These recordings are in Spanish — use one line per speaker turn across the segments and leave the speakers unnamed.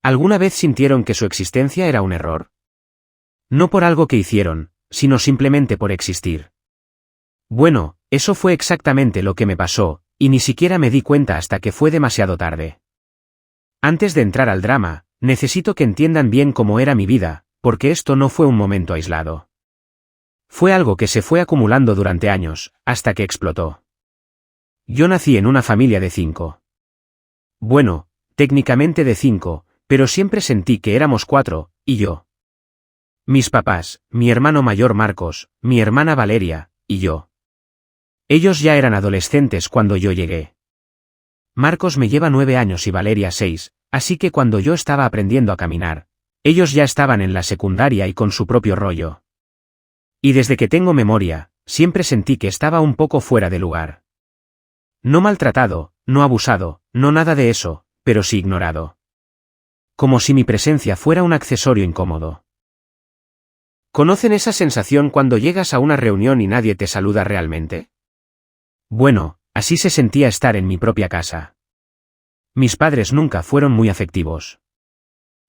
¿Alguna vez sintieron que su existencia era un error? No por algo que hicieron, sino simplemente por existir. Bueno, eso fue exactamente lo que me pasó, y ni siquiera me di cuenta hasta que fue demasiado tarde. Antes de entrar al drama, necesito que entiendan bien cómo era mi vida, porque esto no fue un momento aislado. Fue algo que se fue acumulando durante años, hasta que explotó. Yo nací en una familia de 5. Bueno, técnicamente de 5, pero siempre sentí que éramos 4, y yo. Mis papás, mi hermano mayor Marcos, mi hermana Valeria, y yo. Ellos ya eran adolescentes cuando yo llegué. Marcos me lleva 9 años y Valeria 6, así que cuando yo estaba aprendiendo a caminar, ellos ya estaban en la secundaria y con su propio rollo. Y desde que tengo memoria, siempre sentí que estaba un poco fuera de lugar. No maltratado, no abusado, no nada de eso, pero sí ignorado. Como si mi presencia fuera un accesorio incómodo. ¿Conocen esa sensación cuando llegas a una reunión y nadie te saluda realmente? Bueno, así se sentía estar en mi propia casa. Mis padres nunca fueron muy afectivos.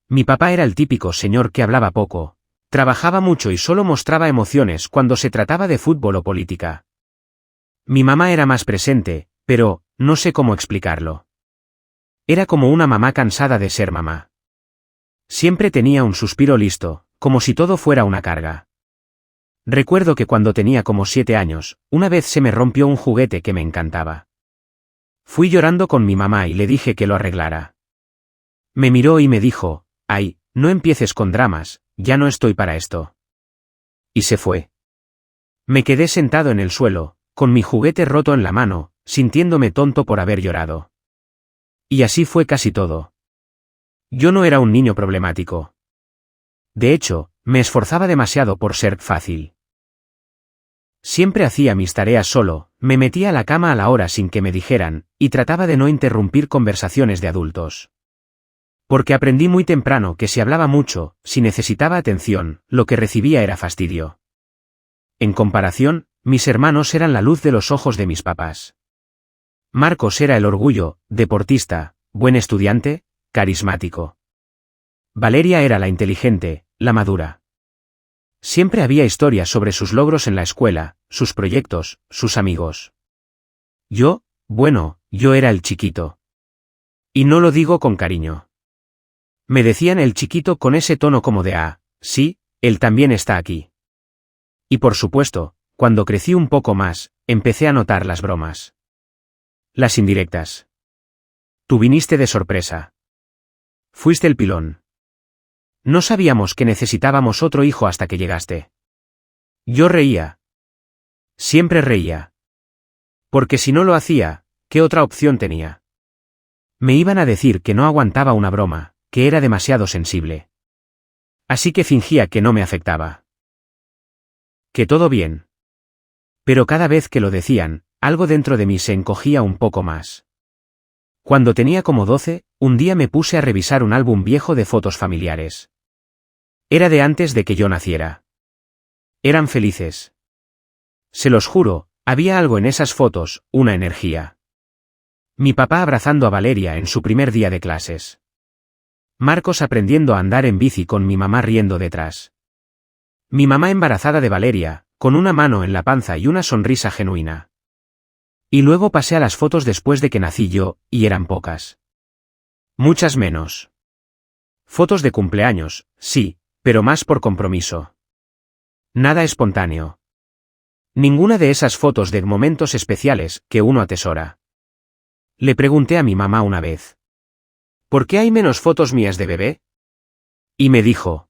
Mi papá era el típico señor que hablaba poco, trabajaba mucho y solo mostraba emociones cuando se trataba de fútbol o política. Mi mamá era más presente, pero, no sé cómo explicarlo. Era como una mamá cansada de ser mamá. Siempre tenía un suspiro listo, como si todo fuera una carga. Recuerdo que cuando tenía como 7 años, una vez se me rompió un juguete que me encantaba. Fui llorando con mi mamá y le dije que lo arreglara. Me miró y me dijo, «Ay, no empieces con dramas, ya no estoy para esto». Y se fue. Me quedé sentado en el suelo, con mi juguete roto en la mano, sintiéndome tonto por haber llorado. Y así fue casi todo. Yo no era un niño problemático. De hecho, me esforzaba demasiado por ser fácil. Siempre hacía mis tareas solo, me metía a la cama a la hora sin que me dijeran, y trataba de no interrumpir conversaciones de adultos. Porque aprendí muy temprano que si hablaba mucho, si necesitaba atención, lo que recibía era fastidio. En comparación, mis hermanos eran la luz de los ojos de mis papás. Marcos era el orgullo, deportista, buen estudiante, carismático. Valeria era la inteligente, la madura. Siempre había historias sobre sus logros en la escuela, sus proyectos, sus amigos. Yo, bueno, yo era el chiquito. Y no lo digo con cariño. Me decían el chiquito con ese tono como de sí, él también está aquí. Y por supuesto, cuando crecí un poco más, empecé a notar las bromas. Las indirectas. Tú viniste de sorpresa. Fuiste el pilón. No sabíamos que necesitábamos otro hijo hasta que llegaste. Yo reía. Siempre reía. Porque si no lo hacía, ¿qué otra opción tenía? Me iban a decir que no aguantaba una broma, que era demasiado sensible. Así que fingía que no me afectaba. Que todo bien. Pero cada vez que lo decían, algo dentro de mí se encogía un poco más. Cuando tenía como 12, un día me puse a revisar un álbum viejo de fotos familiares. Era de antes de que yo naciera. Eran felices. Se los juro, había algo en esas fotos, una energía. Mi papá abrazando a Valeria en su primer día de clases. Marcos aprendiendo a andar en bici con mi mamá riendo detrás. Mi mamá embarazada de Valeria, con una mano en la panza y una sonrisa genuina. Y luego pasé a las fotos después de que nací yo, y eran pocas. Muchas menos. Fotos de cumpleaños, sí, pero más por compromiso. Nada espontáneo. Ninguna de esas fotos de momentos especiales que uno atesora. Le pregunté a mi mamá una vez. ¿Por qué hay menos fotos mías de bebé? Y me dijo.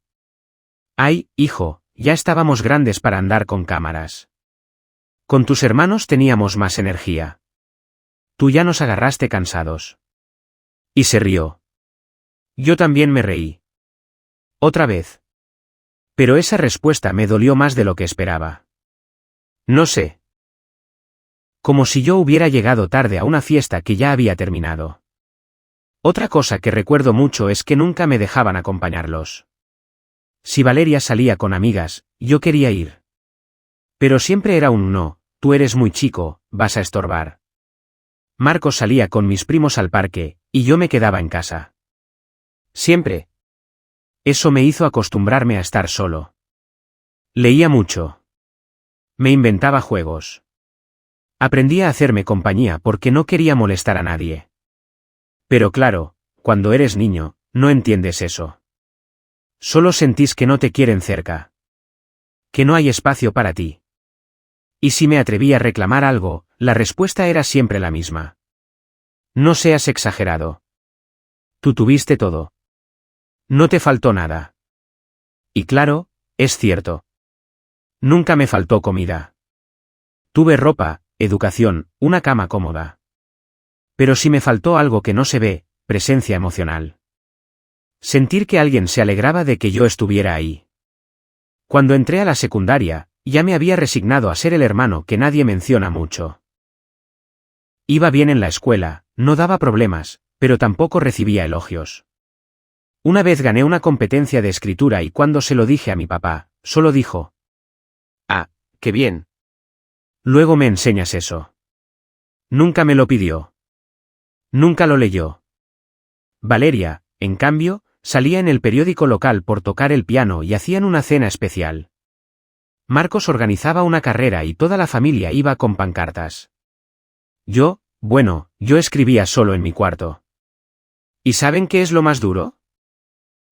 Ay, hijo, ya estábamos grandes para andar con cámaras. Con tus hermanos teníamos más energía. Tú ya nos agarraste cansados. Y se rió. Yo también me reí. Otra vez. Pero esa respuesta me dolió más de lo que esperaba. No sé. Como si yo hubiera llegado tarde a una fiesta que ya había terminado. Otra cosa que recuerdo mucho es que nunca me dejaban acompañarlos. Si Valeria salía con amigas, yo quería ir. Pero siempre era un no, tú eres muy chico, vas a estorbar. Marcos salía con mis primos al parque, y yo me quedaba en casa. Siempre. Eso me hizo acostumbrarme a estar solo. Leía mucho. Me inventaba juegos. Aprendí a hacerme compañía porque no quería molestar a nadie. Pero claro, cuando eres niño, no entiendes eso. Solo sentís que no te quieren cerca. Que no hay espacio para ti. Y si me atreví a reclamar algo, la respuesta era siempre la misma. No seas exagerado. Tú tuviste todo. No te faltó nada. Y claro, es cierto. Nunca me faltó comida. Tuve ropa, educación, una cama cómoda. Pero sí me faltó algo que no se ve, presencia emocional. Sentir que alguien se alegraba de que yo estuviera ahí. Cuando entré a la secundaria, ya me había resignado a ser el hermano que nadie menciona mucho. Iba bien en la escuela, no daba problemas, pero tampoco recibía elogios. Una vez gané una competencia de escritura y cuando se lo dije a mi papá, solo dijo: «Ah, qué bien. Luego me enseñas eso». Nunca me lo pidió. Nunca lo leyó. Valeria, en cambio, salía en el periódico local por tocar el piano y hacían una cena especial. Marcos organizaba una carrera y toda la familia iba con pancartas. Yo escribía solo en mi cuarto. ¿Y saben qué es lo más duro?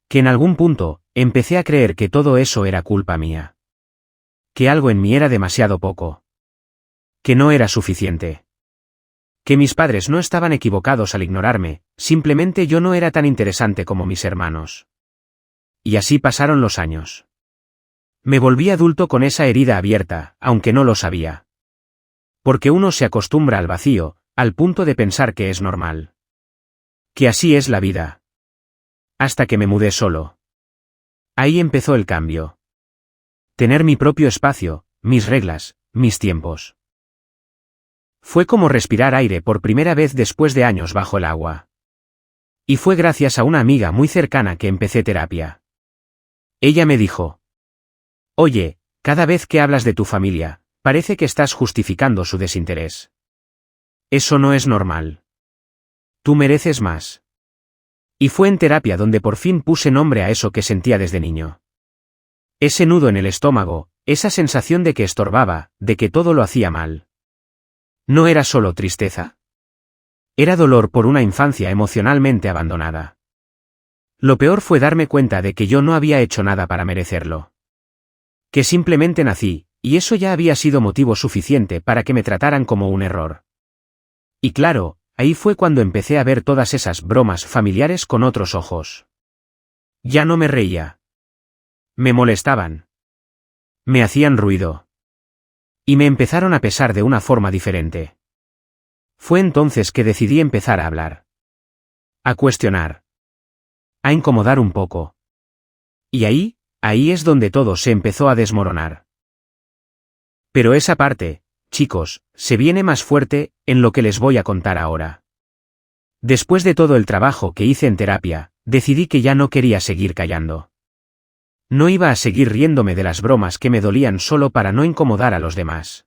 Que en algún punto, empecé a creer que todo eso era culpa mía. Que algo en mí era demasiado poco. Que no era suficiente. Que mis padres no estaban equivocados al ignorarme, simplemente yo no era tan interesante como mis hermanos. Y así pasaron los años. Me volví adulto con esa herida abierta, aunque no lo sabía. Porque uno se acostumbra al vacío, al punto de pensar que es normal. Que así es la vida. Hasta que me mudé solo. Ahí empezó el cambio. Tener mi propio espacio, mis reglas, mis tiempos. Fue como respirar aire por primera vez después de años bajo el agua. Y fue gracias a una amiga muy cercana que empecé terapia. Ella me dijo: «Oye, cada vez que hablas de tu familia, parece que estás justificando su desinterés. Eso no es normal. Tú mereces más». Y fue en terapia donde por fin puse nombre a eso que sentía desde niño. Ese nudo en el estómago, esa sensación de que estorbaba, de que todo lo hacía mal. No era solo tristeza. Era dolor por una infancia emocionalmente abandonada. Lo peor fue darme cuenta de que yo no había hecho nada para merecerlo. Que simplemente nací, y eso ya había sido motivo suficiente para que me trataran como un error. Y claro, ahí fue cuando empecé a ver todas esas bromas familiares con otros ojos. Ya no me reía. Me molestaban. Me hacían ruido. Y me empezaron a pesar de una forma diferente. Fue entonces que decidí empezar a hablar. A cuestionar. A incomodar un poco. Y ahí es donde todo se empezó a desmoronar. Pero esa parte, chicos, se viene más fuerte, en lo que les voy a contar ahora. Después de todo el trabajo que hice en terapia, decidí que ya no quería seguir callando. No iba a seguir riéndome de las bromas que me dolían solo para no incomodar a los demás.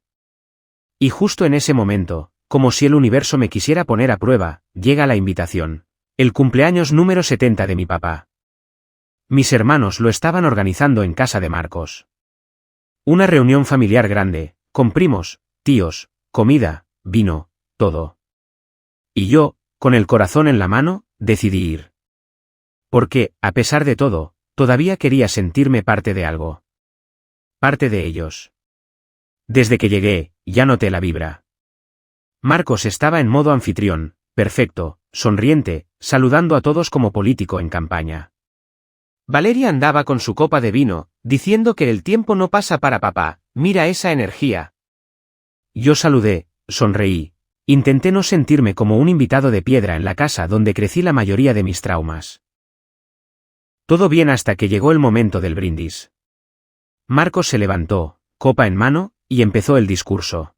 Y justo en ese momento, como si el universo me quisiera poner a prueba, llega la invitación. El cumpleaños número 70 de mi papá. Mis hermanos lo estaban organizando en casa de Marcos. Una reunión familiar grande, con primos, tíos, comida, vino, todo. Y yo, con el corazón en la mano, decidí ir. Porque, a pesar de todo, todavía quería sentirme parte de algo. Parte de ellos. Desde que llegué, ya noté la vibra. Marcos estaba en modo anfitrión, perfecto, sonriente, saludando a todos como político en campaña. Valeria andaba con su copa de vino, diciendo que el tiempo no pasa para papá, mira esa energía. Yo saludé, sonreí, intenté no sentirme como un invitado de piedra en la casa donde crecí la mayoría de mis traumas. Todo bien hasta que llegó el momento del brindis. Marcos se levantó, copa en mano, y empezó el discurso.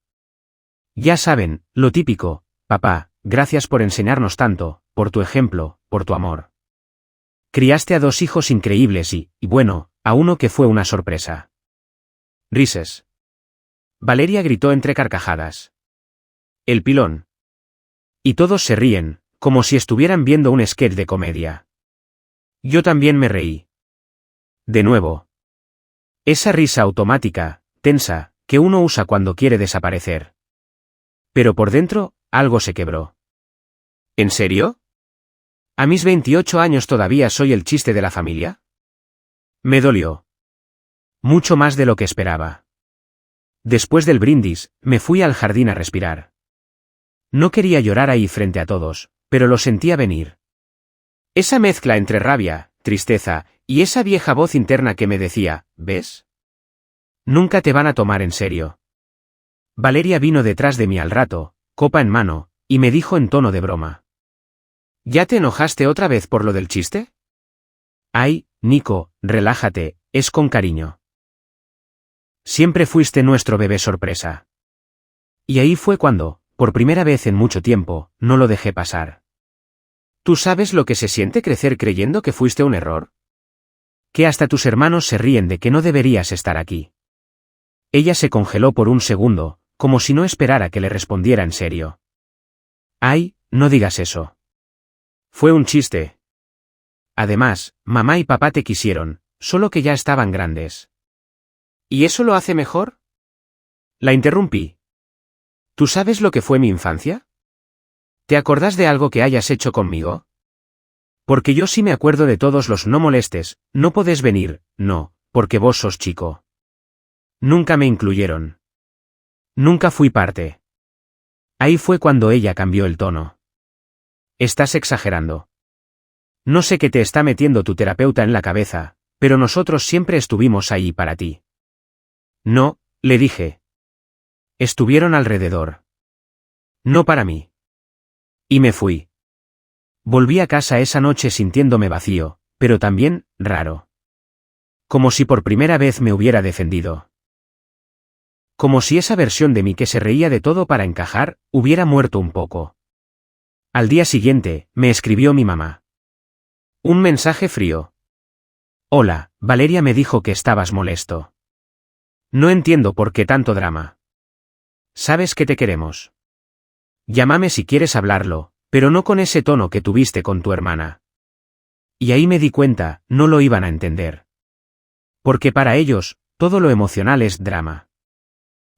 Ya saben, lo típico: papá, gracias por enseñarnos tanto, por tu ejemplo, por tu amor. Criaste a 2 hijos increíbles y, bueno, a uno que fue una sorpresa. Rises. Valeria gritó entre carcajadas. El pilón. Y todos se ríen, como si estuvieran viendo un sketch de comedia. Yo también me reí. De nuevo. Esa risa automática, tensa, que uno usa cuando quiere desaparecer. Pero por dentro, algo se quebró. ¿En serio? ¿A mis 28 años todavía soy el chiste de la familia? Me dolió. Mucho más de lo que esperaba. Después del brindis, me fui al jardín a respirar. No quería llorar ahí frente a todos, pero lo sentía venir. Esa mezcla entre rabia, tristeza, y esa vieja voz interna que me decía, ¿ves? Nunca te van a tomar en serio. Valeria vino detrás de mí al rato, copa en mano, y me dijo en tono de broma. ¿Ya te enojaste otra vez por lo del chiste? Ay, Nico, relájate, es con cariño. Siempre fuiste nuestro bebé sorpresa. Y ahí fue cuando, por primera vez en mucho tiempo, no lo dejé pasar. ¿Tú sabes lo que se siente crecer creyendo que fuiste un error? Que hasta tus hermanos se ríen de que no deberías estar aquí. Ella se congeló por un segundo, como si no esperara que le respondiera en serio. Ay, no digas eso. Fue un chiste. Además, mamá y papá te quisieron, solo que ya estaban grandes. ¿Y eso lo hace mejor? La interrumpí. ¿Tú sabes lo que fue mi infancia? ¿Te acordás de algo que hayas hecho conmigo? Porque yo sí me acuerdo de todos los no molestes, no podés venir, no, porque vos sos chico. Nunca me incluyeron. Nunca fui parte. Ahí fue cuando ella cambió el tono. Estás exagerando. No sé qué te está metiendo tu terapeuta en la cabeza, pero nosotros siempre estuvimos ahí para ti. No, le dije. Estuvieron alrededor. No para mí. Y me fui. Volví a casa esa noche sintiéndome vacío, pero también, raro. Como si por primera vez me hubiera defendido. Como si esa versión de mí que se reía de todo para encajar, hubiera muerto un poco. Al día siguiente, me escribió mi mamá. Un mensaje frío. Hola, Valeria me dijo que estabas molesto. No entiendo por qué tanto drama. Sabes que te queremos. Llámame si quieres hablarlo, pero no con ese tono que tuviste con tu hermana. Y ahí me di cuenta, no lo iban a entender. Porque para ellos, todo lo emocional es drama.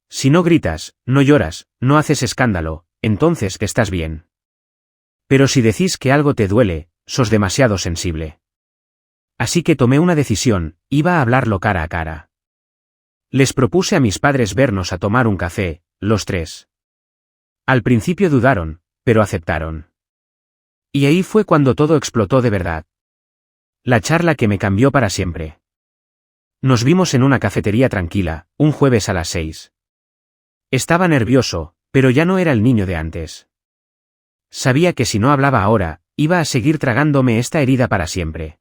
Si no gritas, no lloras, no haces escándalo, entonces que estás bien. Pero si decís que algo te duele, sos demasiado sensible. Así que tomé una decisión, iba a hablarlo cara a cara. Les propuse a mis padres vernos a tomar un café, los tres. Al principio dudaron, pero aceptaron. Y ahí fue cuando todo explotó de verdad. La charla que me cambió para siempre. Nos vimos en una cafetería tranquila, un jueves a las 6. Estaba nervioso, pero ya no era el niño de antes. Sabía que si no hablaba ahora, iba a seguir tragándome esta herida para siempre.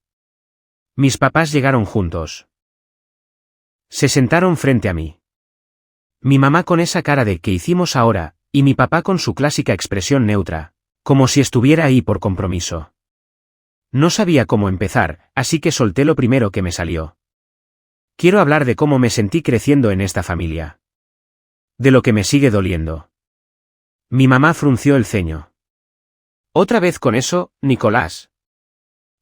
Mis papás llegaron juntos. Se sentaron frente a mí. Mi mamá con esa cara de ¿qué hicimos ahora?, y mi papá con su clásica expresión neutra, como si estuviera ahí por compromiso. No sabía cómo empezar, así que solté lo primero que me salió. Quiero hablar de cómo me sentí creciendo en esta familia. De lo que me sigue doliendo. Mi mamá frunció el ceño. Otra vez con eso, Nicolás.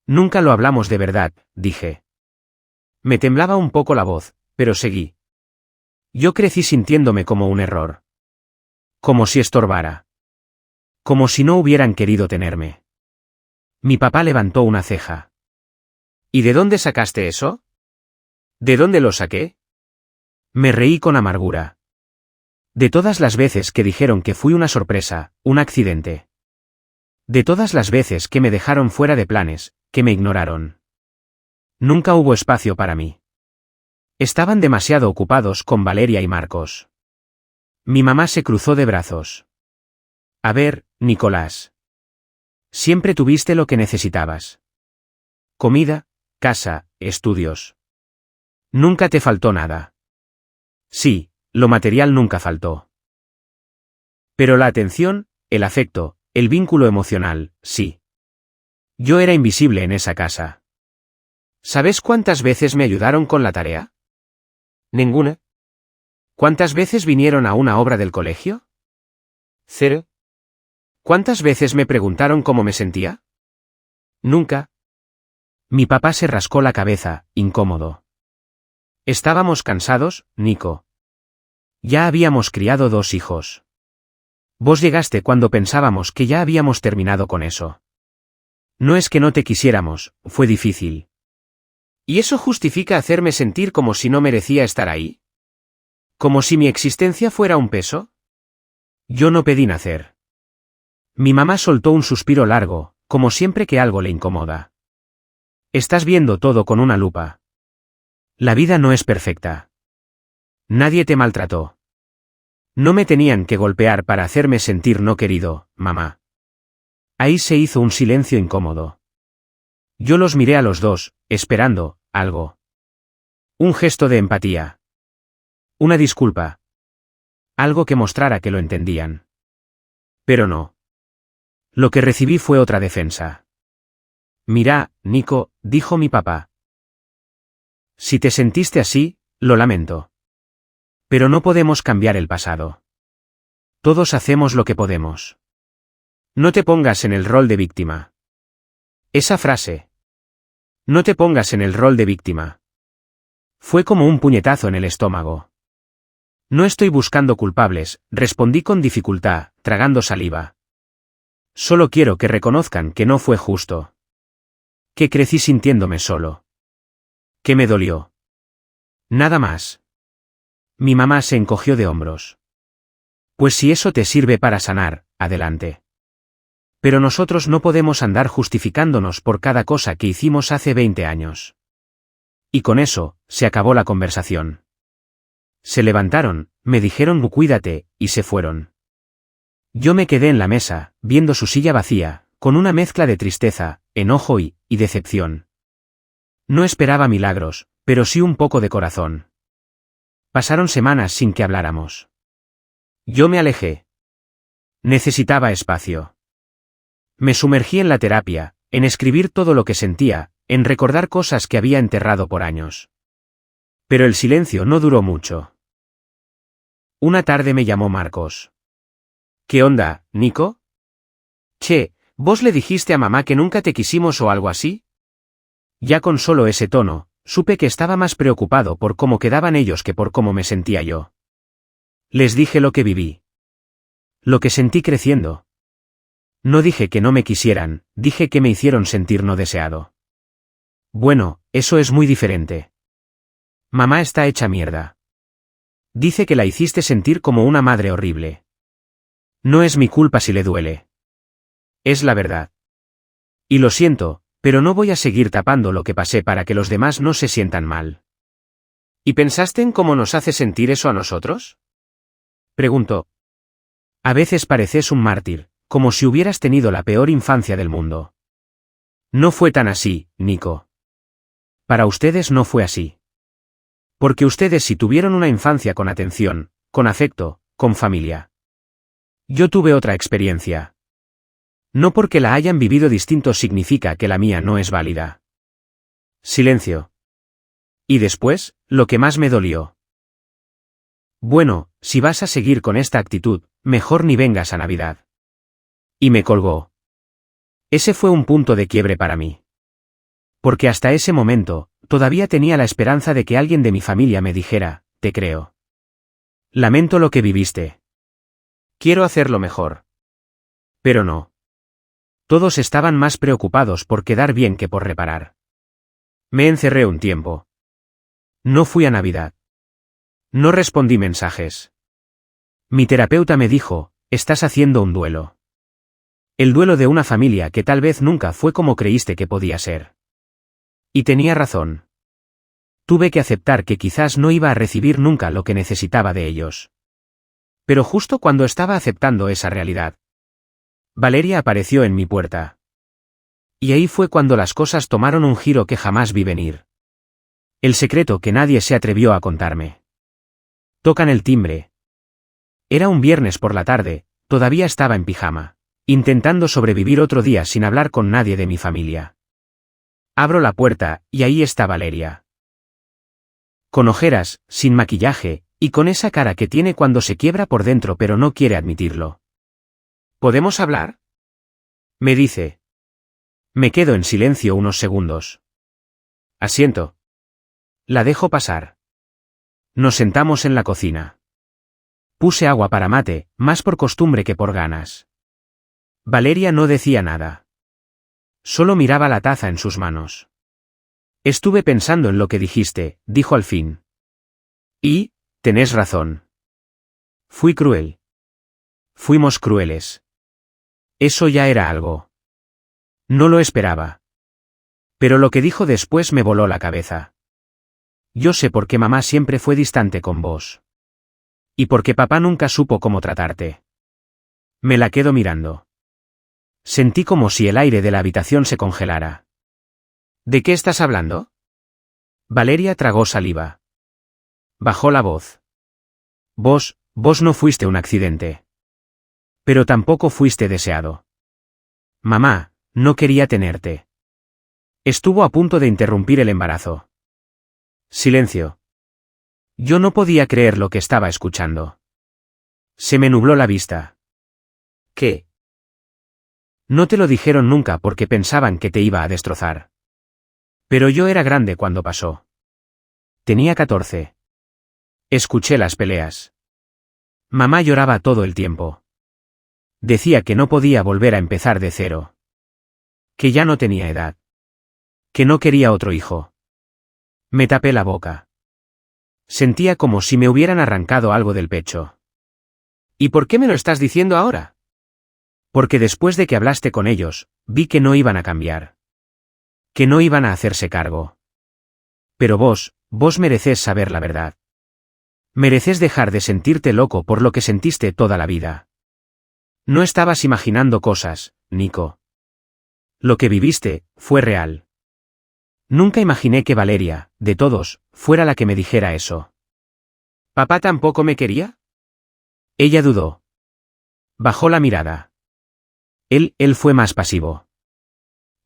Nunca lo hablamos de verdad, dije. Me temblaba un poco la voz, pero seguí. Yo crecí sintiéndome como un error. Como si estorbara. Como si no hubieran querido tenerme. Mi papá levantó una ceja. ¿Y de dónde sacaste eso? ¿De dónde lo saqué? Me reí con amargura. De todas las veces que dijeron que fui una sorpresa, un accidente. De todas las veces que me dejaron fuera de planes, que me ignoraron. Nunca hubo espacio para mí. Estaban demasiado ocupados con Valeria y Marcos. Mi mamá se cruzó de brazos. A ver, Nicolás. Siempre tuviste lo que necesitabas. Comida, casa, estudios. Nunca te faltó nada. Sí, lo material nunca faltó. Pero la atención, el afecto, el vínculo emocional, sí. Yo era invisible en esa casa. ¿Sabes cuántas veces me ayudaron con la tarea? Ninguna. ¿Cuántas veces vinieron a una obra del colegio? 0. ¿Cuántas veces me preguntaron cómo me sentía? Nunca. Mi papá se rascó la cabeza, incómodo. Estábamos cansados, Nico. Ya habíamos criado 2 hijos. Vos llegaste cuando pensábamos que ya habíamos terminado con eso. No es que no te quisiéramos, fue difícil. ¿Y eso justifica hacerme sentir como si no merecía estar ahí? ¿Como si mi existencia fuera un peso? Yo no pedí nacer. Mi mamá soltó un suspiro largo, como siempre que algo le incomoda. Estás viendo todo con una lupa. La vida no es perfecta. Nadie te maltrató. No me tenían que golpear para hacerme sentir no querido, mamá. Ahí se hizo un silencio incómodo. Yo los miré a los dos, esperando algo. Un gesto de empatía. Una disculpa. Algo que mostrara que lo entendían. Pero no. Lo que recibí fue otra defensa. Mira, Nico, dijo mi papá. Si te sentiste así, lo lamento. Pero no podemos cambiar el pasado. Todos hacemos lo que podemos. No te pongas en el rol de víctima. Esa frase. No te pongas en el rol de víctima. Fue como un puñetazo en el estómago. No estoy buscando culpables, respondí con dificultad, tragando saliva. Solo quiero que reconozcan que no fue justo. Que crecí sintiéndome solo. Que me dolió. Nada más. Mi mamá se encogió de hombros. Pues si eso te sirve para sanar, adelante. Pero nosotros no podemos andar justificándonos por cada cosa que hicimos hace 20 años. Y con eso, se acabó la conversación. Se levantaron, me dijeron cuídate, y se fueron. Yo me quedé en la mesa, viendo su silla vacía, con una mezcla de tristeza, enojo y decepción. No esperaba milagros, pero sí un poco de corazón. Pasaron semanas sin que habláramos. Yo me alejé. Necesitaba espacio. Me sumergí en la terapia, en escribir todo lo que sentía, en recordar cosas que había enterrado por años. Pero el silencio no duró mucho. Una tarde me llamó Marcos. ¿Qué onda, Nico? Che, ¿vos le dijiste a mamá que nunca te quisimos o algo así? Ya con solo ese tono, supe que estaba más preocupado por cómo quedaban ellos que por cómo me sentía yo. Les dije lo que viví. Lo que sentí creciendo. No dije que no me quisieran, dije que me hicieron sentir no deseado. Bueno, eso es muy diferente. Mamá está hecha mierda. Dice que la hiciste sentir como una madre horrible. No es mi culpa si le duele. Es la verdad. Y lo siento, pero no voy a seguir tapando lo que pasé para que los demás no se sientan mal. ¿Y pensaste en cómo nos hace sentir eso a nosotros? Preguntó. A veces pareces un mártir, como si hubieras tenido la peor infancia del mundo. No fue tan así, Nico. Para ustedes no fue así. Porque ustedes sí tuvieron una infancia con atención, con afecto, con familia. Yo tuve otra experiencia. No porque la hayan vivido distinto significa que la mía no es válida. Silencio. Y después, lo que más me dolió. Bueno, si vas a seguir con esta actitud, mejor ni vengas a Navidad. Y me colgó. Ese fue un punto de quiebre para mí. Porque hasta ese momento, todavía tenía la esperanza de que alguien de mi familia me dijera, te creo. Lamento lo que viviste. Quiero hacerlo mejor. Pero no. Todos estaban más preocupados por quedar bien que por reparar. Me encerré un tiempo. No fui a Navidad. No respondí mensajes. Mi terapeuta me dijo, estás haciendo un duelo. El duelo de una familia que tal vez nunca fue como creíste que podía ser. Y tenía razón. Tuve que aceptar que quizás no iba a recibir nunca lo que necesitaba de ellos. Pero justo cuando estaba aceptando esa realidad, Valeria apareció en mi puerta. Y ahí fue cuando las cosas tomaron un giro que jamás vi venir. El secreto que nadie se atrevió a contarme. Tocan el timbre. Era un viernes por la tarde, todavía estaba en pijama, intentando sobrevivir otro día sin hablar con nadie de mi familia. Abro la puerta, y ahí está Valeria. Con ojeras, sin maquillaje, y con esa cara que tiene cuando se quiebra por dentro pero no quiere admitirlo. ¿Podemos hablar? Me dice. Me quedo en silencio unos segundos. Asiento. La dejo pasar. Nos sentamos en la cocina. Puse agua para mate, más por costumbre que por ganas. Valeria no decía nada. Solo miraba la taza en sus manos. Estuve pensando en lo que dijiste, dijo al fin. Y, tenés razón. Fui cruel. Fuimos crueles. Eso ya era algo. No lo esperaba. Pero lo que dijo después me voló la cabeza. Yo sé por qué mamá siempre fue distante con vos. Y por qué papá nunca supo cómo tratarte. Me la quedo mirando. Sentí como si el aire de la habitación se congelara. ¿De qué estás hablando? Valeria tragó saliva. Bajó la voz. Vos no fuiste un accidente. Pero tampoco fuiste deseado. Mamá, no quería tenerte. Estuvo a punto de interrumpir el embarazo. Silencio. Yo no podía creer lo que estaba escuchando. Se me nubló la vista. ¿Qué? No te lo dijeron nunca porque pensaban que te iba a destrozar. Pero yo era grande cuando pasó. Tenía 14. Escuché las peleas. Mamá lloraba todo el tiempo. Decía que no podía volver a empezar de cero. Que ya no tenía edad. Que no quería otro hijo. Me tapé la boca. Sentía como si me hubieran arrancado algo del pecho. ¿Y por qué me lo estás diciendo ahora? Porque después de que hablaste con ellos, vi que no iban a cambiar. Que no iban a hacerse cargo. Pero vos merecés saber la verdad. Mereces dejar de sentirte loco por lo que sentiste toda la vida. No estabas imaginando cosas, Nico. Lo que viviste, fue real. Nunca imaginé que Valeria, de todos, fuera la que me dijera eso. ¿Papá tampoco me quería? Ella dudó. Bajó la mirada. Él fue más pasivo.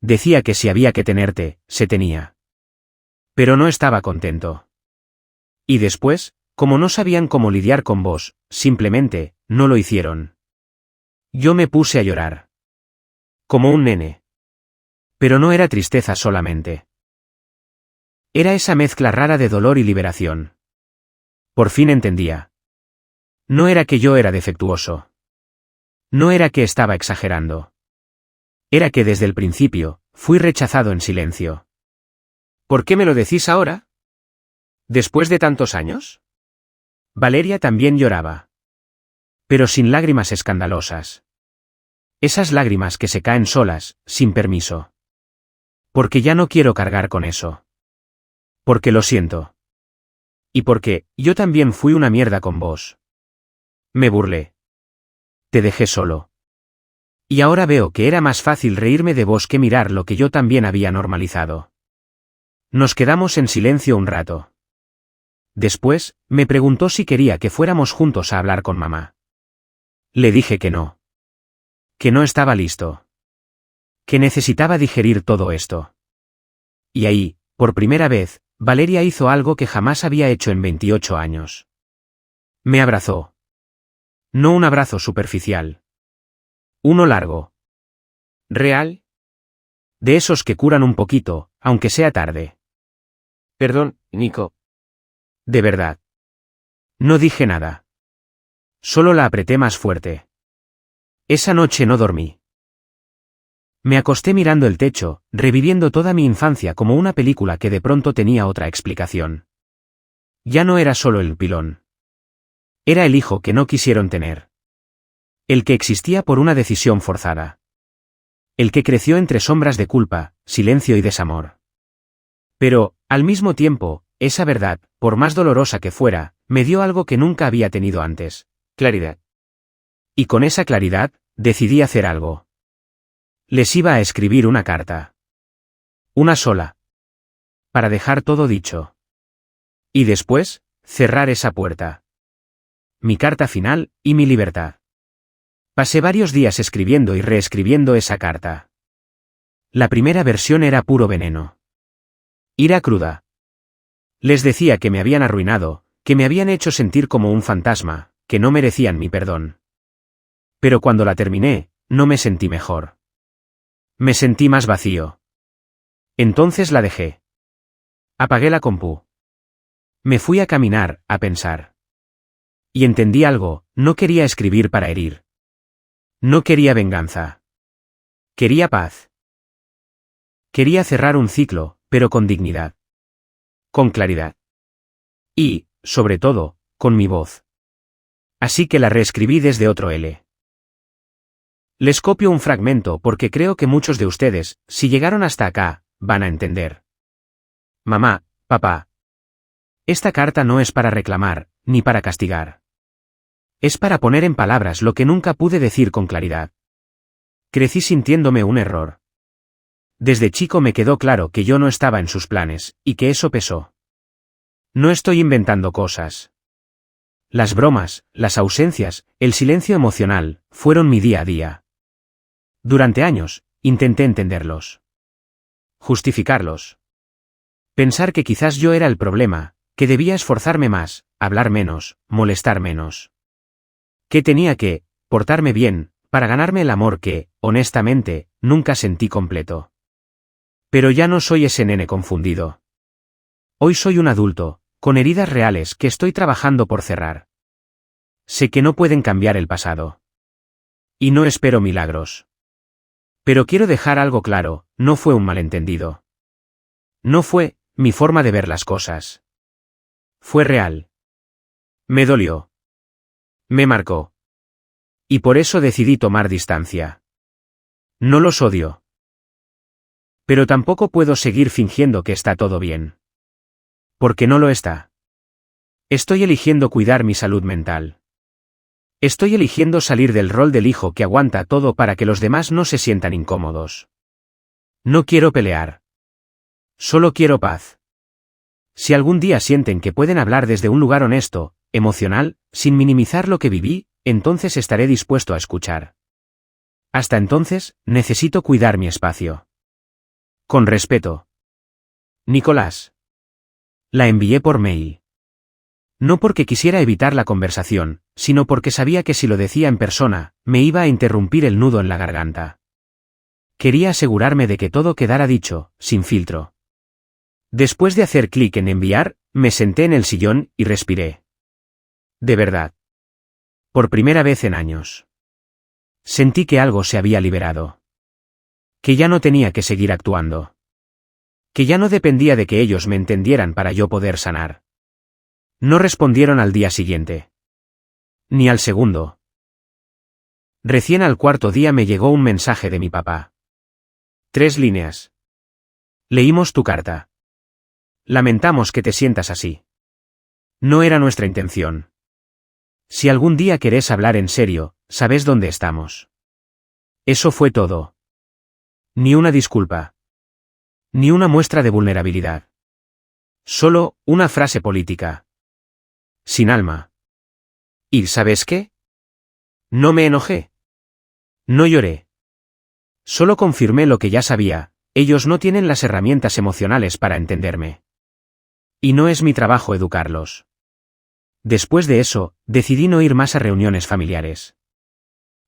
Decía que si había que tenerte, se tenía. Pero no estaba contento. Y después, como no sabían cómo lidiar con vos, simplemente, no lo hicieron. Yo me puse a llorar. Como un nene. Pero no era tristeza solamente. Era esa mezcla rara de dolor y liberación. Por fin entendía. No era que yo era defectuoso. No era que estaba exagerando. Era que desde el principio, fui rechazado en silencio. ¿Por qué me lo decís ahora? ¿Después de tantos años? Valeria también lloraba. Pero sin lágrimas escandalosas. Esas lágrimas que se caen solas, sin permiso. Porque ya no quiero cargar con eso. Porque lo siento. Y porque, yo también fui una mierda con vos. Me burlé. Te dejé solo. Y ahora veo que era más fácil reírme de vos que mirar lo que yo también había normalizado. Nos quedamos en silencio un rato. Después, me preguntó si quería que fuéramos juntos a hablar con mamá. Le dije que no. Que no estaba listo. Que necesitaba digerir todo esto. Y ahí, por primera vez, Valeria hizo algo que jamás había hecho en 28 años. Me abrazó. No un abrazo superficial. Uno largo. ¿Real? De esos que curan un poquito, aunque sea tarde. Perdón, Nico. De verdad. No dije nada. Solo la apreté más fuerte. Esa noche no dormí. Me acosté mirando el techo, reviviendo toda mi infancia como una película que de pronto tenía otra explicación. Ya no era solo el pilón. Era el hijo que no quisieron tener. El que existía por una decisión forzada. El que creció entre sombras de culpa, silencio y desamor. Pero, al mismo tiempo, esa verdad, por más dolorosa que fuera, me dio algo que nunca había tenido antes: claridad. Y con esa claridad, decidí hacer algo. Les iba a escribir una carta. Una sola. Para dejar todo dicho. Y después, cerrar esa puerta. Mi carta final, y mi libertad. Pasé varios días escribiendo y reescribiendo esa carta. La primera versión era puro veneno. Ira cruda. Les decía que me habían arruinado, que me habían hecho sentir como un fantasma, que no merecían mi perdón. Pero cuando la terminé, no me sentí mejor. Me sentí más vacío. Entonces la dejé. Apagué la compu. Me fui a caminar, a pensar. Y entendí algo, no quería escribir para herir. No quería venganza. Quería paz. Quería cerrar un ciclo, pero con dignidad. Con claridad. Y, sobre todo, con mi voz. Así que la reescribí desde otro L. Les copio un fragmento porque creo que muchos de ustedes, si llegaron hasta acá, van a entender. Mamá, papá. Esta carta no es para reclamar, ni para castigar. Es para poner en palabras lo que nunca pude decir con claridad. Crecí sintiéndome un error. Desde chico me quedó claro que yo no estaba en sus planes, y que eso pesó. No estoy inventando cosas. Las bromas, las ausencias, el silencio emocional, fueron mi día a día. Durante años, intenté entenderlos. Justificarlos. Pensar que quizás yo era el problema, que debía esforzarme más, hablar menos, molestar menos. Que tenía que portarme bien, para ganarme el amor que, honestamente, nunca sentí completo. Pero ya no soy ese nene confundido. Hoy soy un adulto, con heridas reales que estoy trabajando por cerrar. Sé que no pueden cambiar el pasado. Y no espero milagros. Pero quiero dejar algo claro, no fue un malentendido. No fue mi forma de ver las cosas. Fue real. Me dolió. Me marcó. Y por eso decidí tomar distancia. No los odio. Pero tampoco puedo seguir fingiendo que está todo bien. Porque no lo está. Estoy eligiendo cuidar mi salud mental. Estoy eligiendo salir del rol del hijo que aguanta todo para que los demás no se sientan incómodos. No quiero pelear. Solo quiero paz. Si algún día sienten que pueden hablar desde un lugar honesto, emocional, sin minimizar lo que viví, entonces estaré dispuesto a escuchar. Hasta entonces, necesito cuidar mi espacio. Con respeto. Nicolás. La envié por mail. No porque quisiera evitar la conversación, sino porque sabía que si lo decía en persona, me iba a interrumpir el nudo en la garganta. Quería asegurarme de que todo quedara dicho, sin filtro. Después de hacer clic en enviar, me senté en el sillón y respiré. De verdad. Por primera vez en años. Sentí que algo se había liberado. Que ya no tenía que seguir actuando. Que ya no dependía de que ellos me entendieran para yo poder sanar. No respondieron al día siguiente. Ni al segundo. Recién al cuarto día me llegó un mensaje de mi papá. 3 líneas. Leímos tu carta. Lamentamos que te sientas así. No era nuestra intención. Si algún día querés hablar en serio, sabes dónde estamos. Eso fue todo. Ni una disculpa. Ni una muestra de vulnerabilidad. Solo una frase política. Sin alma. ¿Y sabes qué? No me enojé. No lloré. Solo confirmé lo que ya sabía, ellos no tienen las herramientas emocionales para entenderme. Y no es mi trabajo educarlos. Después de eso, decidí no ir más a reuniones familiares.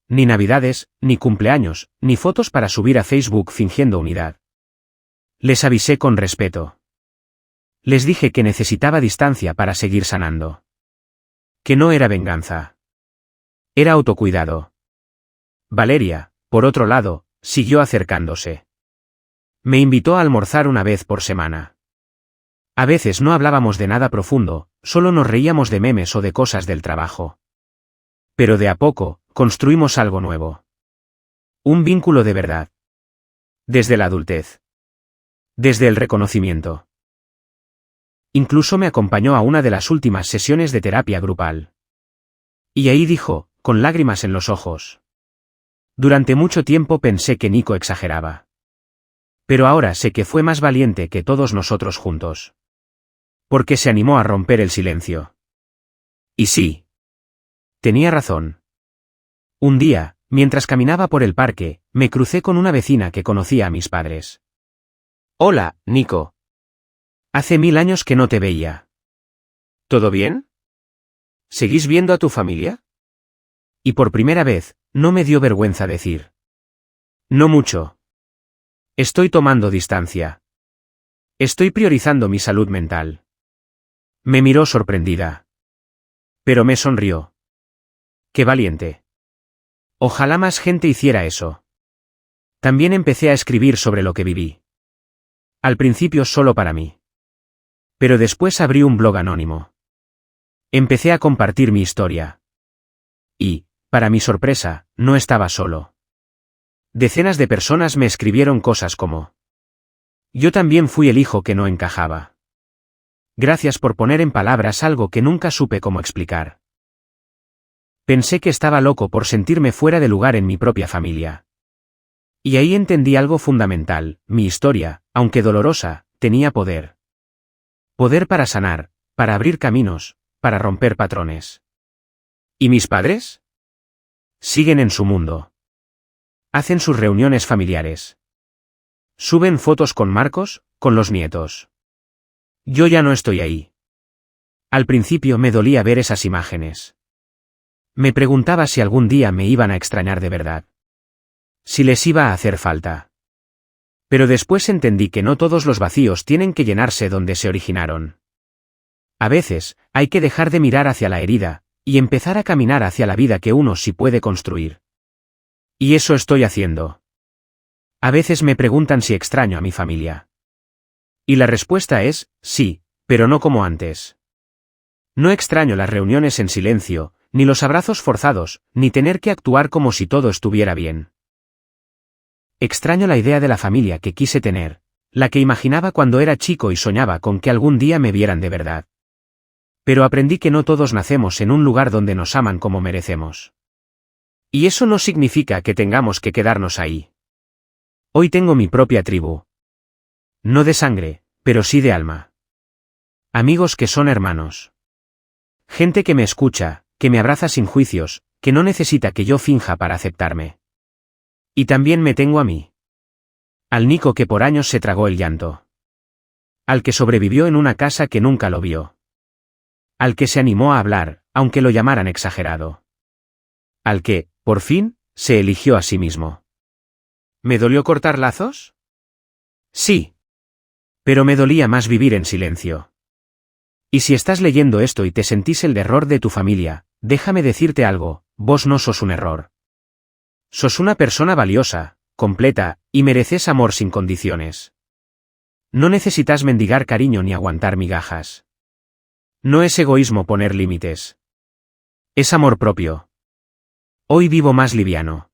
Ni navidades, ni cumpleaños, ni fotos para subir a Facebook fingiendo unidad. Les avisé con respeto. Les dije que necesitaba distancia para seguir sanando. Que no era venganza. Era autocuidado. Valeria, por otro lado, siguió acercándose. Me invitó a almorzar una vez por semana. A veces no hablábamos de nada profundo, solo nos reíamos de memes o de cosas del trabajo. Pero de a poco, construimos algo nuevo. Un vínculo de verdad. Desde la adultez. Desde el reconocimiento. Incluso me acompañó a una de las últimas sesiones de terapia grupal. Y ahí dijo, con lágrimas en los ojos. Durante mucho tiempo pensé que Nico exageraba. Pero ahora sé que fue más valiente que todos nosotros juntos. Porque se animó a romper el silencio. Y sí. Tenía razón. Un día, mientras caminaba por el parque, me crucé con una vecina que conocía a mis padres. Hola, Nico. Hace 1000 años que no te veía. ¿Todo bien? ¿Seguís viendo a tu familia? Y por primera vez, no me dio vergüenza decir. No mucho. Estoy tomando distancia. Estoy priorizando mi salud mental. Me miró sorprendida. Pero me sonrió. ¡Qué valiente! Ojalá más gente hiciera eso. También empecé a escribir sobre lo que viví. Al principio solo para mí. Pero después abrí un blog anónimo. Empecé a compartir mi historia. Y, para mi sorpresa, no estaba solo. Decenas de personas me escribieron cosas como: yo también fui el hijo que no encajaba. Gracias por poner en palabras algo que nunca supe cómo explicar. Pensé que estaba loco por sentirme fuera de lugar en mi propia familia. Y ahí entendí algo fundamental: mi historia, aunque dolorosa, tenía poder. Poder para sanar, para abrir caminos, para romper patrones. ¿Y mis padres? Siguen en su mundo. Hacen sus reuniones familiares. Suben fotos con Marcos, con los nietos. Yo ya no estoy ahí. Al principio me dolía ver esas imágenes. Me preguntaba si algún día me iban a extrañar de verdad. Si les iba a hacer falta. Pero después entendí que no todos los vacíos tienen que llenarse donde se originaron. A veces, hay que dejar de mirar hacia la herida, y empezar a caminar hacia la vida que uno sí puede construir. Y eso estoy haciendo. A veces me preguntan si extraño a mi familia. Y la respuesta es, sí, pero no como antes. No extraño las reuniones en silencio, ni los abrazos forzados, ni tener que actuar como si todo estuviera bien. Extraño la idea de la familia que quise tener, la que imaginaba cuando era chico y soñaba con que algún día me vieran de verdad. Pero aprendí que no todos nacemos en un lugar donde nos aman como merecemos. Y eso no significa que tengamos que quedarnos ahí. Hoy tengo mi propia tribu. No de sangre, pero sí de alma. Amigos que son hermanos. Gente que me escucha, que me abraza sin juicios, que no necesita que yo finja para aceptarme. Y también me tengo a mí. Al Nico que por años se tragó el llanto. Al que sobrevivió en una casa que nunca lo vio. Al que se animó a hablar, aunque lo llamaran exagerado. Al que, por fin, se eligió a sí mismo. ¿Me dolió cortar lazos? Sí. Pero me dolía más vivir en silencio. Y si estás leyendo esto y te sentís el error de tu familia, déjame decirte algo: vos no sos un error. Sos una persona valiosa, completa, y mereces amor sin condiciones. No necesitas mendigar cariño ni aguantar migajas. No es egoísmo poner límites. Es amor propio. Hoy vivo más liviano.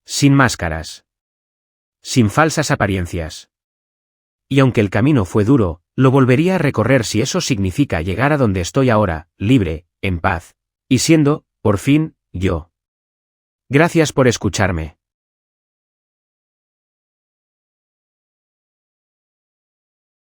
Sin máscaras. Sin falsas apariencias. Y aunque el camino fue duro, lo volvería a recorrer si eso significa llegar a donde estoy ahora, libre, en paz, y siendo, por fin, yo. Gracias por escucharme.